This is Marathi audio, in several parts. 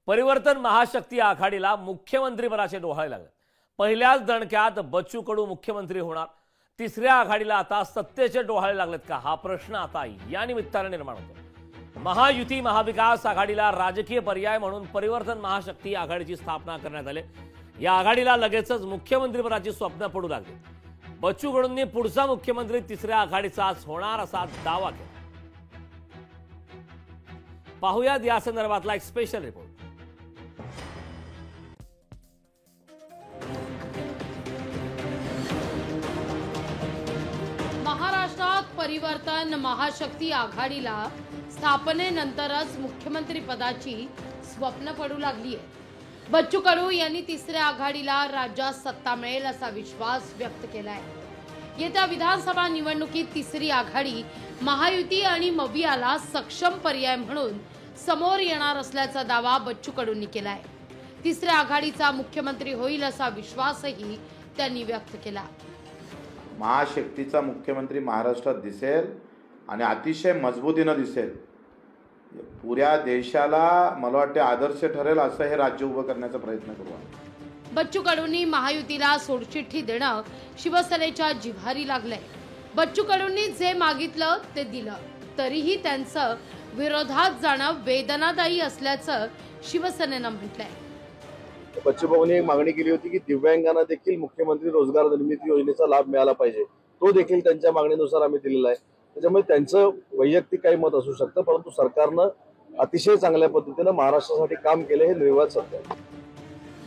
परिवर्तन महाशक्ती आघाडीला मुख्यमंत्रीपदाचे डोहाळे लागले। पहिल्याच दणक्यात बच्चू कडू मुख्यमंत्री होणार। तिसऱ्या आघाडीला आता सत्तेचे डोहाळे लागलेत का, हा प्रश्न आता या निमित्ताने निर्माण होतो। महायुती महाविकास आघाडीला राजकीय पर्याय म्हणून परिवर्तन महाशक्ती आघाडीची स्थापना करण्यात आली। या आघाडीला लगेचच मुख्यमंत्रीपदाची स्वप्न पडू लागली। बच्चू कडूंनी पुढचा मुख्यमंत्री तिसऱ्या आघाडीचाच होणार असा दावा केला। पाहुयात या संदर्भातला एक स्पेशल रिपोर्ट। महाराष्ट्रात परिवर्तन महाशक्ती आघाडीला स्थापनेनंतरच मुख्यमंत्री पदाची स्वप्न पडू लागली आहे। बच्चू कडू यांनी तिसऱ्या आघाडीला राज्यात सत्ता मिळेल असा विश्वास व्यक्त केलाय। येत्या विधानसभा निवडणुकीत तिसरी आघाडी महायुती आणि मवियाला सक्षम पर्याय म्हणून समोर येणार असल्याचा दावा बच्चू कडूंनी केलाय। तिसऱ्या आघाडीचा मुख्यमंत्री होईल असा विश्वासही त्यांनी व्यक्त केला। महाशक्तीचा मुख्यमंत्री महाराष्ट्रात दिसेल आणि अतिशय मजबूतीने दिसेल। पुऱ्या देशाला मला वाटते आदर्श ठरेल असं हे राज्य उभं करण्याचा प्रयत्न करू। बच्चू कडूंनी महायुतीला सोडचिठ्ठी देणं शिवसेनेच्या जिव्हारी लागलंय। बच्चू कडूंनी जे मागितलं ते दिलं, तरीही त्यांचं विरोधात जाणं वेदनादायी असल्याचं शिवसेनेनं म्हटलंय। बच्चू कडूंनी एक मागणी केली होती की दिव्यांगांना देखील मुख्यमंत्री रोजगार निर्मिती योजनेचा लाभ मिळाला पाहिजे। तो देखील त्यांच्या मागणीनुसार आम्ही दिलेला आहे। त्याच्यामुळे त्यांचं वैयक्तिक काही मत असू शकतं, परंतु सरकारनं अतिशय चांगल्या पद्धतीने महाराष्ट्रासाठी काम केलं हे निर्वाद सत्य आहे।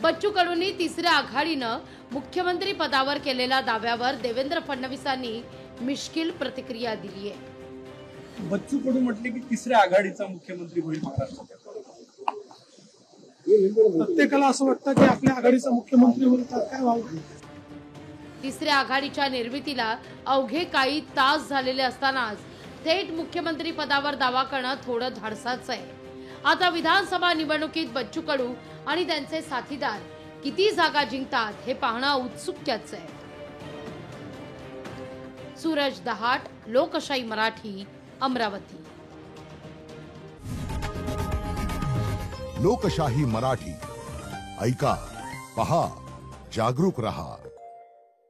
बच्चू कडूंनी तिसऱ्या आघाडीनं मुख्यमंत्री पदावर केलेल्या दाव्यावर देवेंद्र फडणवीसांनी मिश्किल प्रतिक्रिया दिली आहे। बच्चू कडू म्हटले की तिसऱ्या आघाडीचा मुख्यमंत्री होईल महाराष्ट्रात। प्रत्येकाला असं वाटतं की आपल्या आघाडीचा मुख्यमंत्री होईल तर काय व्हावं। तिसऱ्या आघाडीच्या निर्मितीला अवघे काही तास झालेले असतानाच थेट मुख्यमंत्री पदावर दावा करणं थोडं धाडसाचं आहे। आता विधानसभा निवडणुकीत बच्चू कडू आणि त्यांचे साथीदार किती जागा जिंकतात हे पाहणं उत्सुकतेचं आहे। सूरज दहाट, लोकशाही मराठी, अमरावती। लोकशाही मराठी ऐका, पहा, जागरूक रहा।